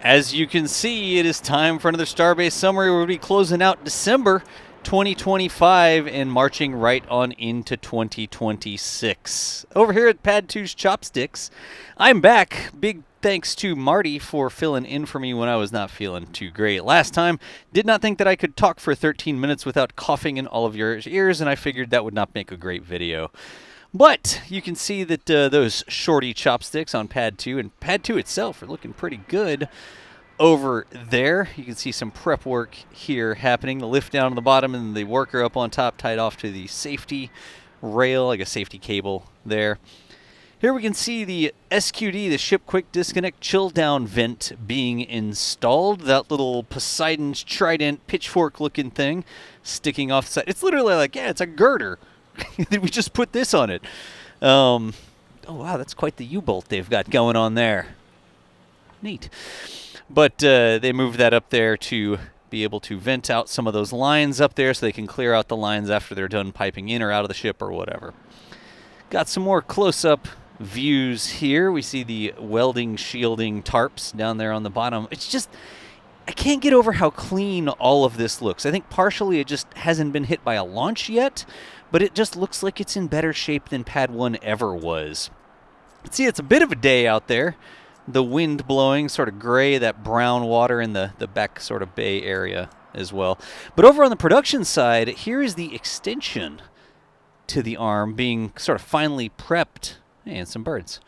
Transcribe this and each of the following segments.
As you can see, it is time for another Starbase summary. We'll be closing out December 2025 and marching right on into 2026. Over here at Pad 2's Chopsticks, I'm back. Big thanks to Marty for filling in for me when I was not feeling too great. Last time, did not think that I could talk for 13 minutes without coughing in all of your ears, and I figured that would not make a great video. But you can see that those shorty chopsticks on Pad 2 and Pad 2 itself are looking pretty good over there. You can see some prep work here happening. The lift down on the bottom and the worker up on top tied off to the safety rail, like a safety cable there. Here we can see the SQD, the Ship Quick Disconnect Chilldown vent being installed. That little Poseidon's Trident pitchfork looking thing sticking off the side. It's literally like, yeah, it's a girder. We just put this on it. Oh, wow, that's quite the U-bolt they've got going on there. Neat. But they moved that up there to be able to vent out some of those lines up there so they can clear out the lines after they're done piping in or out of the ship or whatever. Got some more close-up views here. We see the welding shielding tarps down there on the bottom. It's just, I can't get over how clean all of this looks. I think partially it just hasn't been hit by a launch yet, but it just looks like it's in better shape than Pad 1 ever was. See, it's a bit of a day out there. The wind blowing, sort of gray, that brown water in the back sort of bay area as well. But over on the production side, here is the extension to the arm being sort of finely prepped. And some birds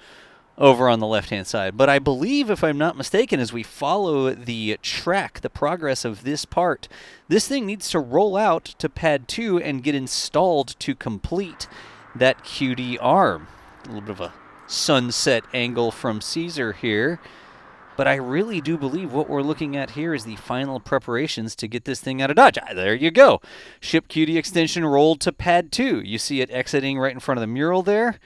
over on the left-hand side. But I believe, if I'm not mistaken, as we follow the track, the progress of this part, this thing needs to roll out to Pad 2 and get installed to complete that QD arm. A little bit of a sunset angle from Caesar here. But I really do believe what we're looking at here is the final preparations to get this thing out of Dodge. There you go. Ship QD extension rolled to Pad 2. You see it exiting right in front of the mural there.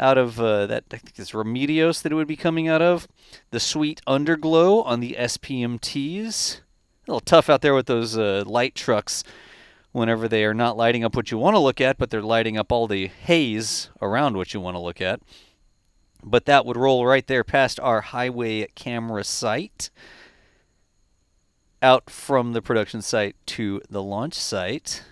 Out of that, I think it's Remedios that it would be coming out of. The sweet underglow on the SPMTs. A little tough out there with those light trucks whenever they are not lighting up what you want to look at, but they're lighting up all the haze around what you want to look at. But that would roll right there past our highway camera site, out from the production site to the launch site.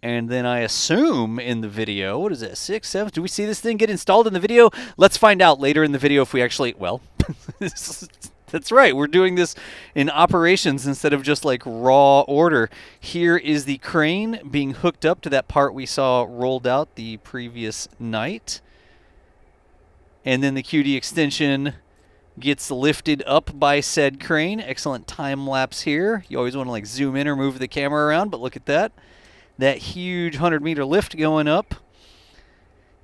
And then I assume in the video, what is it, 6, 7? Do we see this thing get installed in the video? Let's find out later in the video if we actually, well, that's right. We're doing this in operations instead of just like raw order. Here is the crane being hooked up to that part we saw rolled out the previous night. And then the QD extension gets lifted up by said crane. Excellent time lapse here. You always want to like zoom in or move the camera around, but look at that. That huge 100-meter lift going up.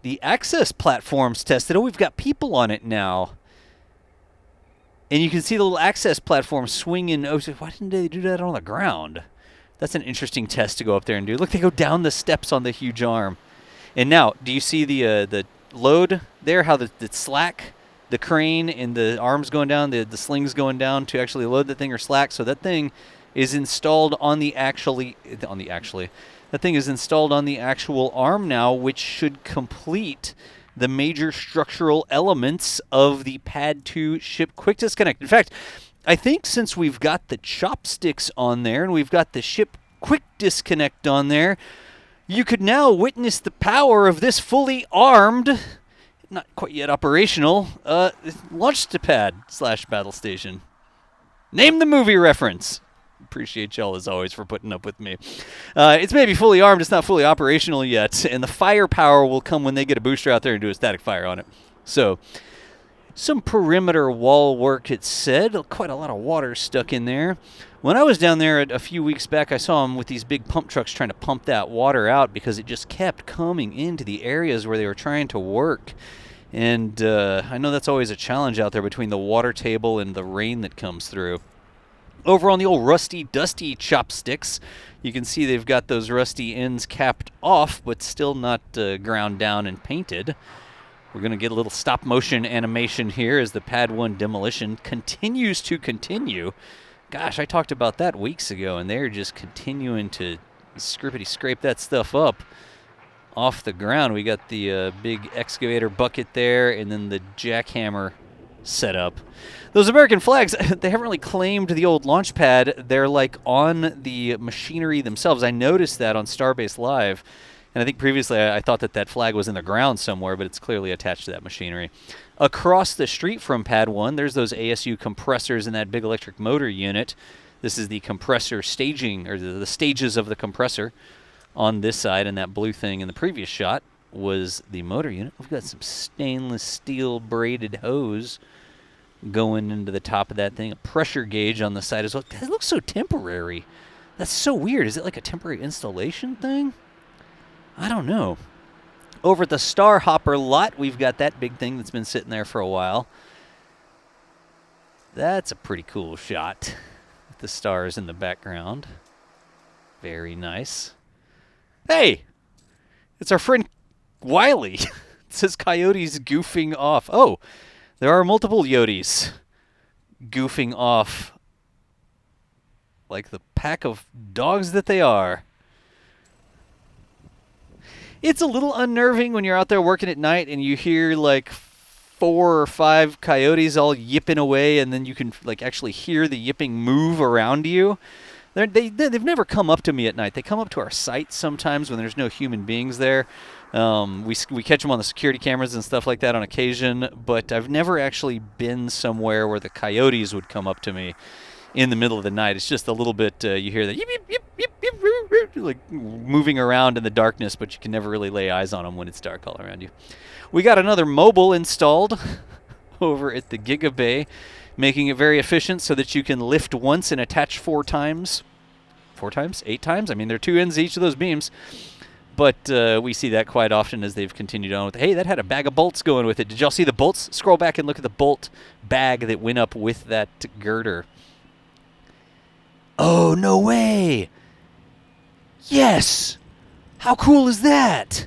The access platform's tested. Oh, we've got people on it now. And you can see the little access platform swinging. Oh, so why didn't they do that on the ground? That's an interesting test to go up there and do. Look, they go down the steps on the huge arm. And now, do you see the load there? How the slack, the crane and the arms going down, the slings going down to actually load the thing or slack. So that thing is installed on the That thing is installed on the actual arm now, which should complete the major structural elements of the Pad 2 Ship Quick Disconnect. In fact, I think since we've got the chopsticks on there and we've got the Ship Quick Disconnect on there, you could now witness the power of this fully armed, not quite yet operational, launch-to-pad/battle station. Name the movie reference. Appreciate y'all as always for putting up with me. It's maybe fully armed, it's not fully operational yet, and the firepower will come when they get a booster out there and do a static fire on it. So, some perimeter wall work, it said. Quite a lot of water stuck in there. When I was down there a few weeks back, I saw them with these big pump trucks trying to pump that water out because it just kept coming into the areas where they were trying to work. And I know that's always a challenge out there between the water table and the rain that comes through. Over on the old rusty, dusty chopsticks, you can see they've got those rusty ends capped off, but still not ground down and painted. We're going to get a little stop-motion animation here as the Pad 1 demolition continues to continue. Gosh, I talked about that weeks ago, and they're just continuing to scrape that stuff up off the ground. We got the big excavator bucket there, and then the jackhammer set up. Those American flags, they haven't really claimed the old launch pad. They're like on the machinery themselves. I noticed that on Starbase Live. And I think previously I thought that that flag was in the ground somewhere, but it's clearly attached to that machinery. Across the street from Pad 1, there's those ASU compressors in that big electric motor unit. This is the compressor staging, or the stages of the compressor on this side, and that blue thing in the previous shot was the motor unit. We've got some stainless steel braided hose going into the top of that thing. A pressure gauge on the side as well. It looks so temporary. That's so weird. Is it like a temporary installation thing? I don't know. Over at the Starhopper lot, we've got that big thing that's been sitting there for a while. That's a pretty cool shot with the stars in the background. Very nice. Hey! It's our friend Wiley. It says Coyotes Goofing Off. Oh, there are multiple Yotes goofing off like the pack of dogs that they are. It's a little unnerving when you're out there working at night and you hear like 4 or 5 coyotes all yipping away, and then you can like actually hear the yipping move around you. They've never come up to me at night. They come up to our site sometimes when there's no human beings there. We catch them on the security cameras and stuff like that on occasion, but I've never actually been somewhere where the coyotes would come up to me in the middle of the night. It's just a little bit, you hear that yip, yip, yip, yip, yip, yip, like moving around in the darkness, but you can never really lay eyes on them when it's dark all around you. We got another mobile installed over at the Giga Bay, making it very efficient so that you can lift once and attach 4 times. 4 times? 8 times? I mean, there are 2 ends to each of those beams. But we see that quite often as they've continued on with, hey, that had a bag of bolts going with it. Did y'all see the bolts? Scroll back and look at the bolt bag that went up with that girder. Oh, no way! Yes! How cool is that?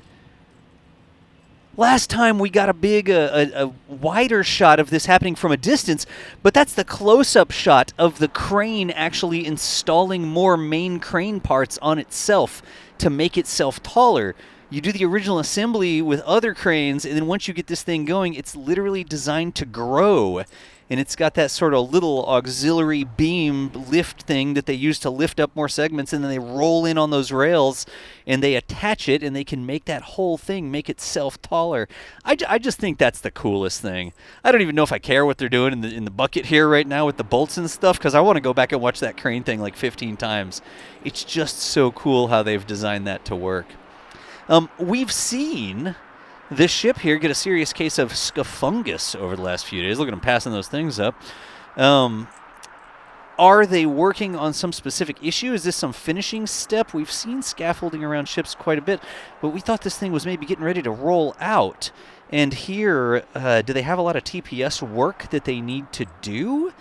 Last time we got a big, a wider shot of this happening from a distance, but that's the close-up shot of the crane actually installing more main crane parts on itself to make itself taller. You do the original assembly with other cranes, and then once you get this thing going, it's literally designed to grow. And it's got that sort of little auxiliary beam lift thing that they use to lift up more segments, and then they roll in on those rails, and they attach it, and they can make that whole thing make itself taller. I just think that's the coolest thing. I don't even know if I care what they're doing in the bucket here right now with the bolts and stuff, because I want to go back and watch that crane thing like 15 times. It's just so cool how they've designed that to work. We've seen this ship here get a serious case of scafungus over the last few days. Look at them passing those things up. Are they working on some specific issue? Is this some finishing step? We've seen scaffolding around ships quite a bit, but we thought this thing was maybe getting ready to roll out. And here, do they have a lot of TPS work that they need to do?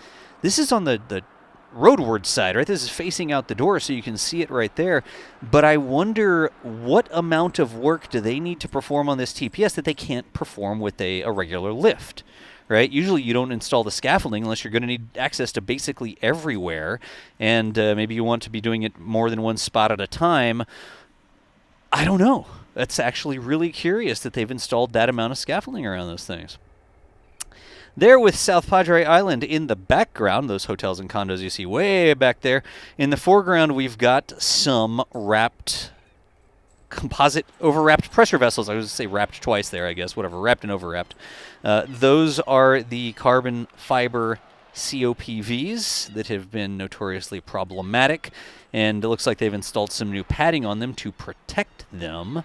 This is on the roadward side, right? This is facing out the door, so you can see it right there. But I wonder what amount of work do they need to perform on this TPS that they can't perform with a regular lift, right? Usually you don't install the scaffolding unless you're going to need access to basically everywhere, and maybe you want to be doing it more than one spot at a time. I don't know. That's actually really curious that they've installed that amount of scaffolding around those things. There with South Padre Island in the background, those hotels and condos you see way back there. In the foreground, we've got some wrapped, composite overwrapped pressure vessels. I was going to say wrapped twice there, I guess. Whatever, wrapped and overwrapped. Those are the carbon fiber COPVs that have been notoriously problematic, and it looks like they've installed some new padding on them to protect them.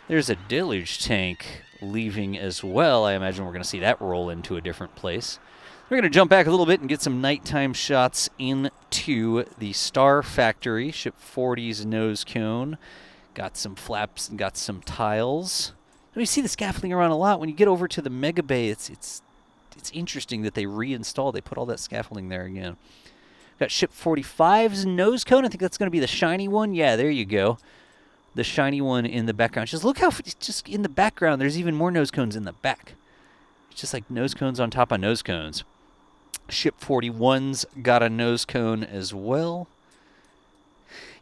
There's a Deluge tank leaving as well. I imagine we're going to see that roll into a different place. We're going to jump back a little bit and get some nighttime shots into the Star Factory. Ship 40's Nosecone. Got some flaps and got some tiles. We see the scaffolding around a lot. When you get over to the Mega Bay, it's interesting that they reinstalled. They put all that scaffolding there again. Got Ship 45's Nosecone. I think that's going to be the shiny one. Yeah, there you go. The shiny one in the background. Just look how, just in the background, there's even more Nosecones in the back. It's just like Nosecones on top of Nosecones. Ship 41's got a Nosecone as well.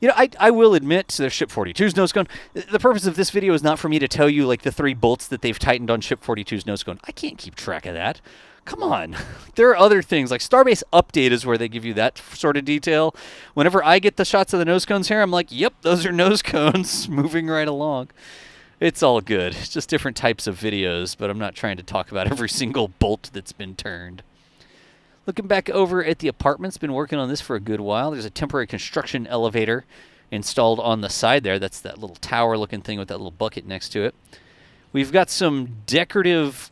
You know, I will admit, there's Ship 42's Nosecone. The purpose of this video is not for me to tell you, like, the 3 bolts that they've tightened on Ship 42's Nosecone. I can't keep track of that. Come on. There are other things, like Starbase Update is where they give you that sort of detail. Whenever I get the shots of the Nosecones here, I'm like, yep, those are Nosecones moving right along. It's all good. It's just different types of videos, but I'm not trying to talk about every single bolt that's been turned. Looking back over at the apartments, been working on this for a good while. There's a temporary construction elevator installed on the side there. That's that little tower-looking thing with that little bucket next to it. We've got some decorative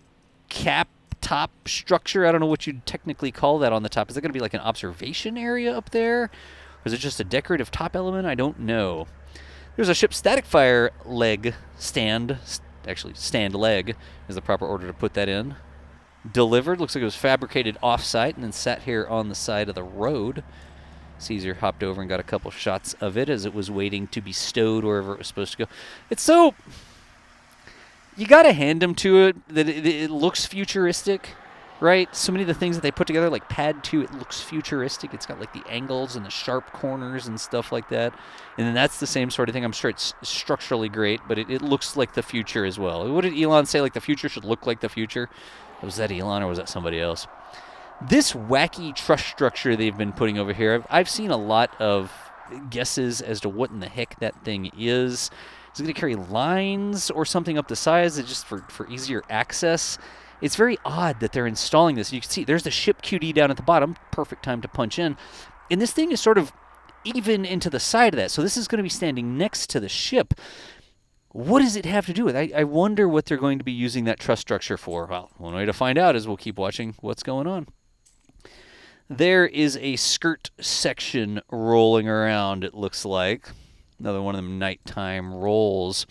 cap top structure. I don't know what you'd technically call that on the top. Is that going to be like an observation area up there? Or is it just a decorative top element? I don't know. There's a ship static fire leg stand. Actually, stand leg is the proper order to put that in. Delivered. Looks like it was fabricated off-site and then sat here on the side of the road. Caesar hopped over and got a couple shots of it as it was waiting to be stowed wherever it was supposed to go. It's so... You got to hand them to it that it looks futuristic, right? So many of the things that they put together, like Pad 2, it looks futuristic. It's got like the angles and the sharp corners and stuff like that. And then that's the same sort of thing. I'm sure it's structurally great, but it looks like the future as well. What did Elon say? Like the future should look like the future? Was that Elon or was that somebody else? This wacky truss structure they've been putting over here, I've seen a lot of guesses as to what in the heck that thing is. Is it going to carry lines or something up the sides just for easier access? It's very odd that they're installing this. You can see there's the ship QD down at the bottom. Perfect time to punch in. And this thing is sort of even into the side of that. So this is going to be standing next to the ship. What does it have to do with? I wonder what they're going to be using that truss structure for. Well, one way to find out is we'll keep watching what's going on. There is a skirt section rolling around, it looks like. Another one of them nighttime rolls.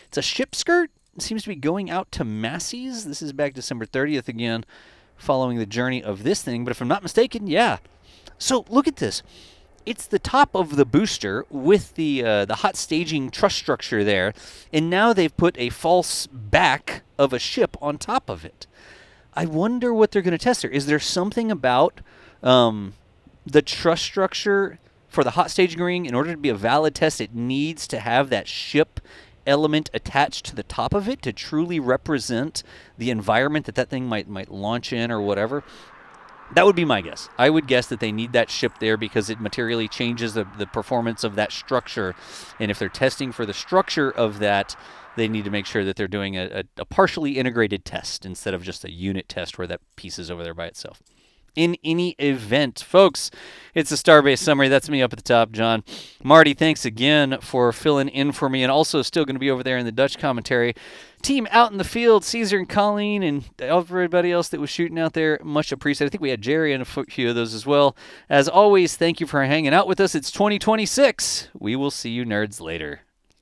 It's a ship skirt. It seems to be going out to Massey's. This is back December 30th again, following the journey of this thing. But if I'm not mistaken, yeah. So look at this. It's the top of the booster with the hot staging truss structure there. And now they've put a false back of a ship on top of it. I wonder what they're going to test there. Is there something about the truss structure for the hot staging ring? In order to be a valid test, it needs to have that ship element attached to the top of it to truly represent the environment that thing might launch in or whatever. That would be my guess. I would guess that they need that ship there because it materially changes the performance of that structure. And if they're testing for the structure of that, they need to make sure that they're doing a partially integrated test instead of just a unit test where that piece is over there by itself. In any event, folks, it's a Starbase summary. That's me up at the top, John. Marty, thanks again for filling in for me, and also still going to be over there in the Dutch commentary. Team out in the field, Caesar and Colleen, and everybody else that was shooting out there, much appreciated. I think we had Jerry and a few of those as well. As always, thank you for hanging out with us. It's 2026. We will see you nerds later.